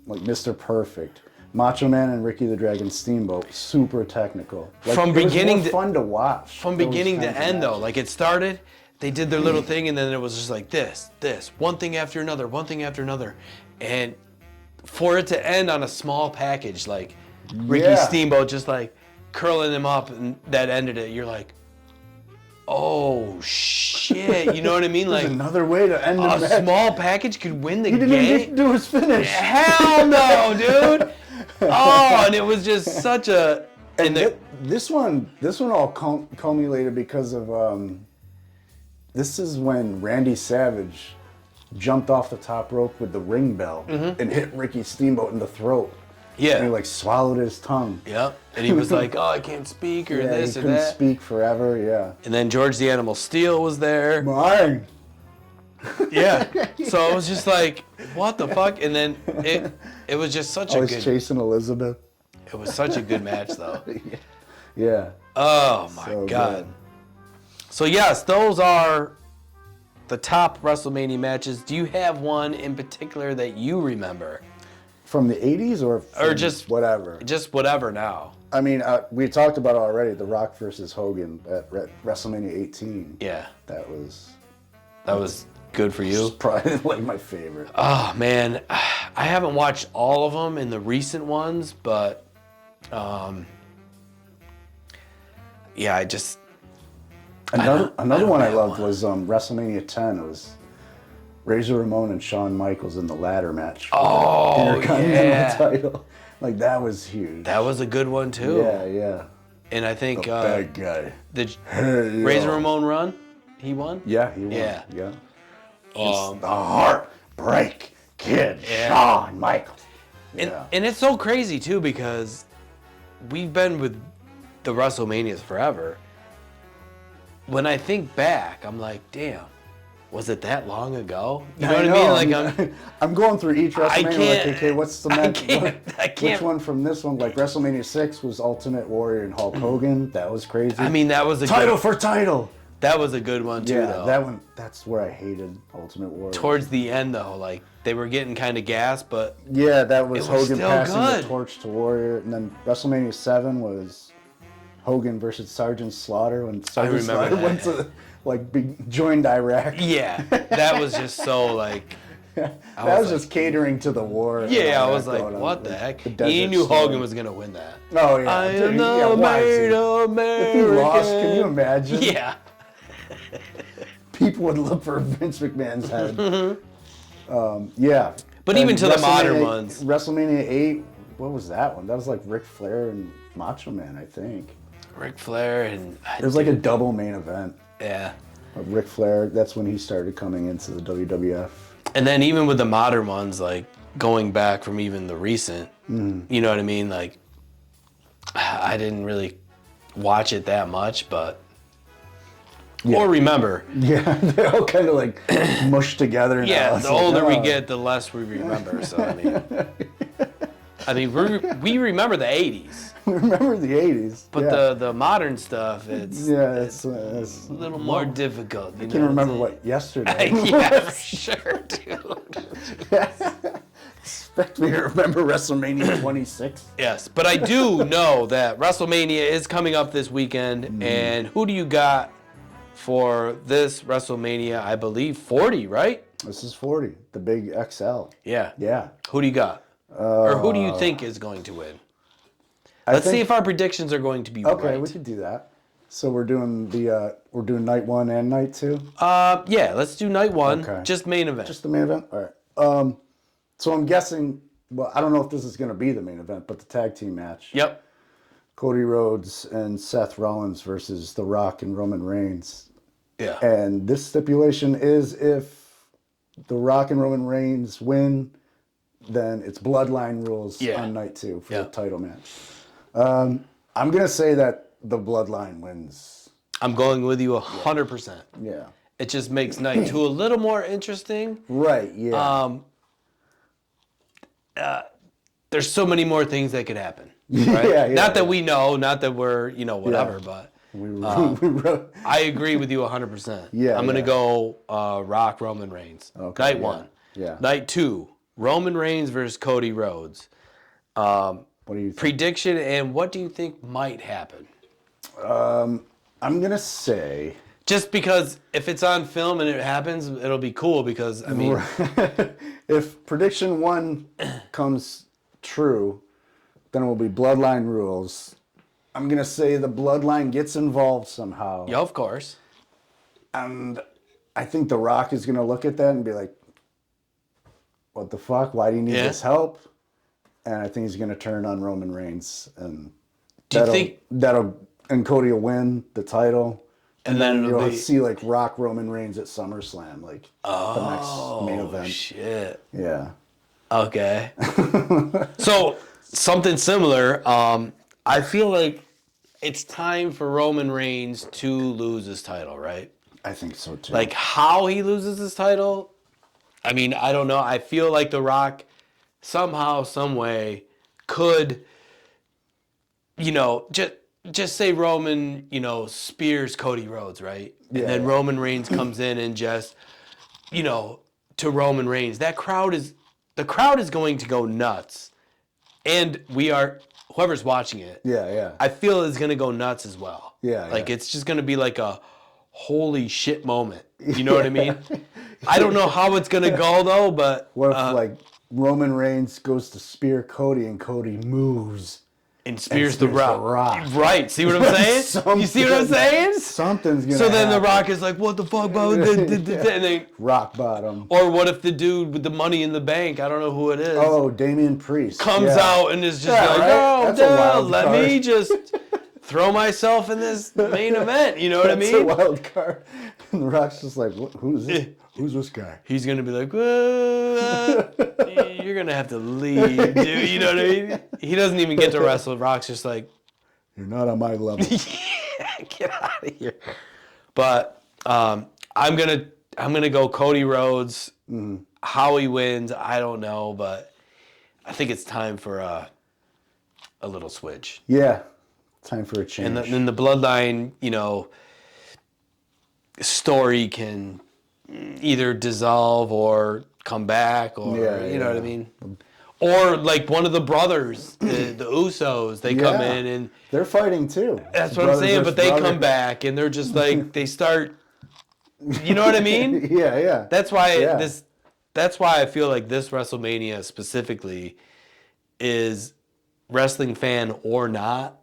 Like Mr. Perfect. Macho Man and Ricky the Dragon Steamboat, super technical. Like, From beginning it was more fun to watch. From beginning to end, though, like it started, they did their little thing, and then it was just like this, one thing after another, and for it to end on a small package, like Ricky Steamboat just like curling him up, and that ended it. You're like, oh shit, you know what I mean? Like another way to end the match. A small package could win the game. He didn't even get to do his finish. Hell no, dude. Oh, and it was just such a. And this one all culminated because of this is when Randy Savage jumped off the top rope with the ring bell and hit Ricky Steamboat in the throat. Yeah. And he like swallowed his tongue. Yep. And he was like, oh, I can't speak or this he or couldn't that. speak forever, yeah. And then George the Animal Steel was there. Mine. Yeah. So it was just like, what the fuck? And then it was just such a good... chasing Elizabeth. It was such a good match, though. Yeah. Oh, my God. Good. So, yes, those are the top WrestleMania matches. Do you have one in particular that you remember? From the 80s or just whatever? Just whatever now. I mean, we talked about it already, The Rock versus Hogan at WrestleMania 18. Yeah. That was good for you? Probably like my favorite. Oh, man. I haven't watched all of them in the recent ones, but yeah, I just... Another one I loved was WrestleMania 10. It was Razor Ramon and Shawn Michaels in the ladder match for the Intercontinental title. Like, that was huge. That was a good one, too. Yeah. And I think... bad guy. Did Razor Ramon run? He won? Yeah, he won. Yeah. It's the Heartbreak Kid, Shawn Michaels. And it's so crazy, too, because we've been with the WrestleManias forever. When I think back, I'm like, damn, was it that long ago? You know what I mean? Like I'm going through each WrestleMania like, okay, what's the match? I can't. Which one from this one? Like WrestleMania 6 was Ultimate Warrior and Hulk Hogan. That was crazy. I mean, that was a title for title. That was a good one too, though. That one. That's where I hated Ultimate Warrior. Towards the end, though, like they were getting kind of gassed, but that was Hogan still passing good. the torch to Warrior, and then WrestleMania 7 was Hogan versus Sergeant Slaughter when Sergeant Slaughter went to joined Iraq. Yeah, that was just so like. That was just catering to the war. Yeah, I was like, what the heck? He knew Hogan was going to win that. Oh, yeah. I am the made American. If he lost, can you imagine? Yeah. People would look for Vince McMahon's head. But even to the modern ones. WrestleMania 8, what was that one? That was like Ric Flair and Macho Man, I think. Ric Flair and... It was like a double main event. Yeah. Ric Flair, that's when he started coming into the WWF. And then even with the modern ones, like going back from even the recent, you know what I mean? Like, I didn't really watch it that much, but... Or remember. Yeah, they all kind of like mush together now. Yeah, the older we get, the less we remember. So, I mean, we remember the 80s. We remember the 80s. But the modern stuff, it's a little more difficult. I can remember what yesterday. Yeah, for sure, dude. Expect me to remember WrestleMania 26. Yes, but I do know that WrestleMania is coming up this weekend, and who do you got for this WrestleMania? I believe 40, right? This is 40, the big XL. Yeah. Yeah. Who do you got? Or who do you think is going to win? Let's see if our predictions are going to be right. Okay, we could do that. So we're doing night 1 and night 2? Yeah, let's do night 1. Okay. Just main event. Just the main event? All right. So I'm guessing, well, I don't know if this is going to be the main event, but the tag team match. Yep. Cody Rhodes and Seth Rollins versus The Rock and Roman Reigns. Yeah. And this stipulation is if The Rock and Roman Reigns win, then it's bloodline rules on night 2 for the title match. I'm going to say that the bloodline wins. I'm going with you 100%. Yeah. It just makes night 2 a little more interesting. Right, yeah. There's so many more things that could happen. Right? Yeah. Not that we know, not that we're, whatever, but I agree with you 100%. Yeah. I'm going to go Rock Roman Reigns. Okay, night 1. Yeah. Night 2, Roman Reigns versus Cody Rhodes. What do you think? Prediction, and what do you think might happen? I'm going to say... Just because if it's on film and it happens, it'll be cool because, I mean... If prediction 1 comes true, then it will be bloodline rules. I'm going to say the bloodline gets involved somehow. Yeah, of course. And I think The Rock is going to look at that and be like, what the fuck? Why do you need this help? And I think he's going to turn on Roman Reigns. And and Cody will win the title. And then you'll see like Rock Roman Reigns at SummerSlam, like the next main event. Oh, shit. Yeah. Okay. So, something similar. I feel like it's time for Roman Reigns to lose his title, right? I think so too. Like how he loses his title, I mean, I don't know. I feel like The Rock somehow, some way could, just say Roman, spears Cody Rhodes, right? And then Roman Reigns comes in and just, to Roman Reigns. The crowd is going to go nuts. And whoever's watching it, I feel is going to go nuts as well. It's just going to be like a holy shit moment. You know what I mean? I don't know how it's going to go though, but... What if Roman Reigns goes to spear Cody and Cody moves... And spears the Rock. Right. See what I'm saying? You see what I'm saying? Something's going to So then The Rock is like, what the fuck, bro? And then, rock bottom. Or what if the dude with the money in the bank, I don't know who it is. Oh, Damian Priest. Comes out and is just let me just throw myself in this main event. You know what I mean? It's a wild card. And The Rock's just like, who's this? Who's this guy? He's going to be like, you're going to have to leave, dude. You know what I mean? He doesn't even get to wrestle. Rock's just like, you're not on my level. Get out of here. But I'm gonna go Cody Rhodes. Mm-hmm. How he wins, I don't know, but I think it's time for a little switch. Yeah, time for a change. And then the bloodline, story can either dissolve or come back, or you know what I mean. Or like one of the brothers, the Usos, they come in and they're fighting too. That's what I'm saying. But they come back and they're just like they start. You know what I mean? Yeah. That's why That's why I feel like this WrestleMania specifically is, wrestling fan or not,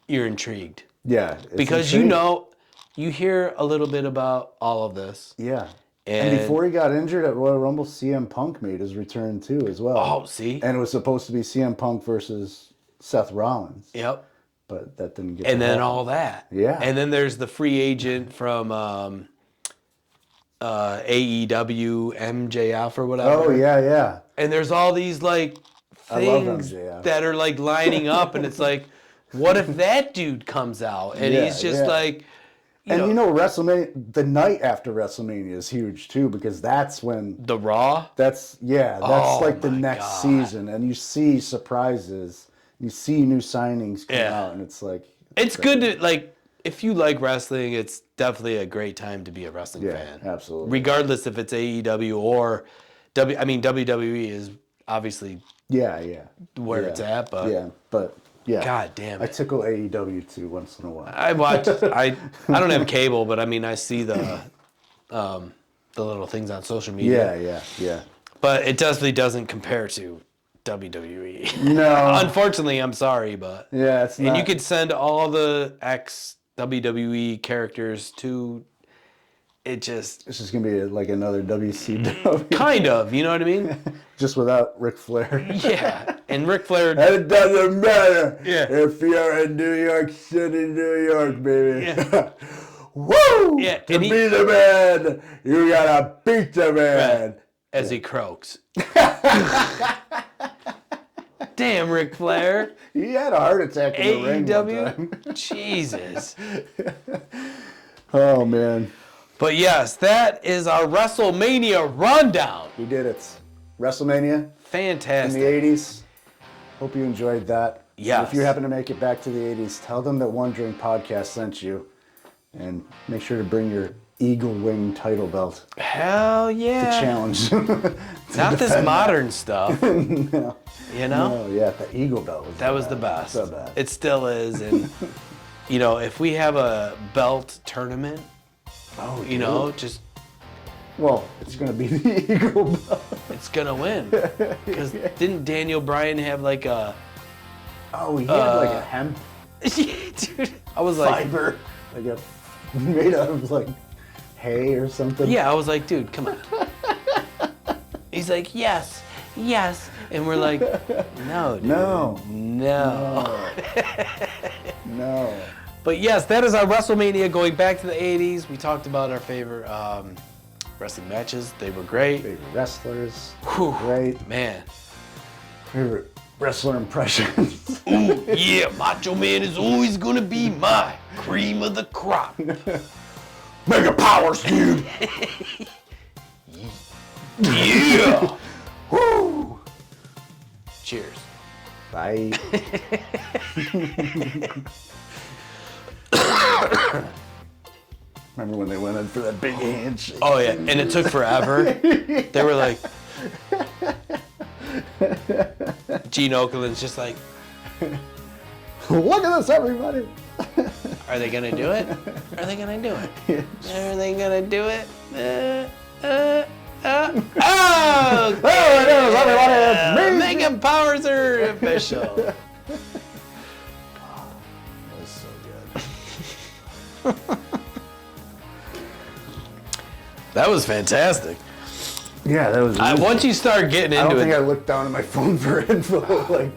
you're intrigued. Yeah. Because you hear a little bit about all of this. Yeah. And before he got injured at Royal Rumble, CM Punk made his return too as well. Oh, see? And it was supposed to be CM Punk versus Seth Rollins. Yep. But that didn't get And then all that. Yeah. And then there's the free agent from AEW, MJF or whatever. Oh, yeah. And there's all these like things that are like lining up, and it's like, what if that dude comes out and he's just like, WrestleMania, the night after WrestleMania is huge too, because that's when the Raw. That's like the next season, and you see surprises, you see new signings come out, and it's like it's good to like. If you like wrestling, it's definitely a great time to be a wrestling fan. Absolutely. Regardless if it's AEW or WWE is obviously where it's at, but God damn it. I tickle AEW too once in a while. I watch. I don't have cable, but I mean I see the little things on social media. Yeah. But it definitely doesn't compare to WWE. No. Unfortunately, I'm sorry, but it's not. And you could send all the ex-WWE characters to it. It's just gonna be like another WCW. Kind of, you know what I mean? Just without Ric Flair. Yeah, and Ric Flair. It doesn't matter if you're in New York City, New York, baby. Yeah. Woo! Yeah, to be the man, you gotta beat the man. Right. As he croaks. Damn, Ric Flair. He had a heart attack in the ring one time. Jesus. Oh, man. But yes, that is our WrestleMania rundown. We did it. WrestleMania. Fantastic. In the 80s. Hope you enjoyed that. Yes. And if you happen to make it back to the 80s, tell them that One Drink Podcast sent you. And make sure to bring your Eagle Wing title belt. Hell yeah. To challenge. Not this modern stuff. No. You know? No, the Eagle belt was the best. It still is. And, if we have a belt tournament, just... Well, it's going to be the Eagle belt. It's going to win. Because didn't Daniel Bryan have like a... Oh, he had like a hemp... Dude, I was fiber. Like made out of like hay or something. Yeah, I was like, dude, come on. He's like, yes. And we're like, no, dude. No. No. But yes, that is our WrestleMania going back to the 80s. We talked about our favorite wrestling matches. They were great. Favorite wrestlers. Whew, great. Man. Favorite wrestler impressions. Ooh, yeah, Macho Man is always going to be my cream of the crop. Mega powers, dude. Yeah. Woo. Cheers. Bye. Remember when they went in for that big handshake? Oh, yeah. And it took forever. They were like... Gene Okerlund's just like... Look at this, everybody. Are they going to do it? Are they going to do it? Are they going to do it? Oh, it is, everybody. It's me. Mega powers are official. That was so good. That was fantastic. Yeah, that was. Once you start getting into it, I don't think I looked down at my phone for info. Like,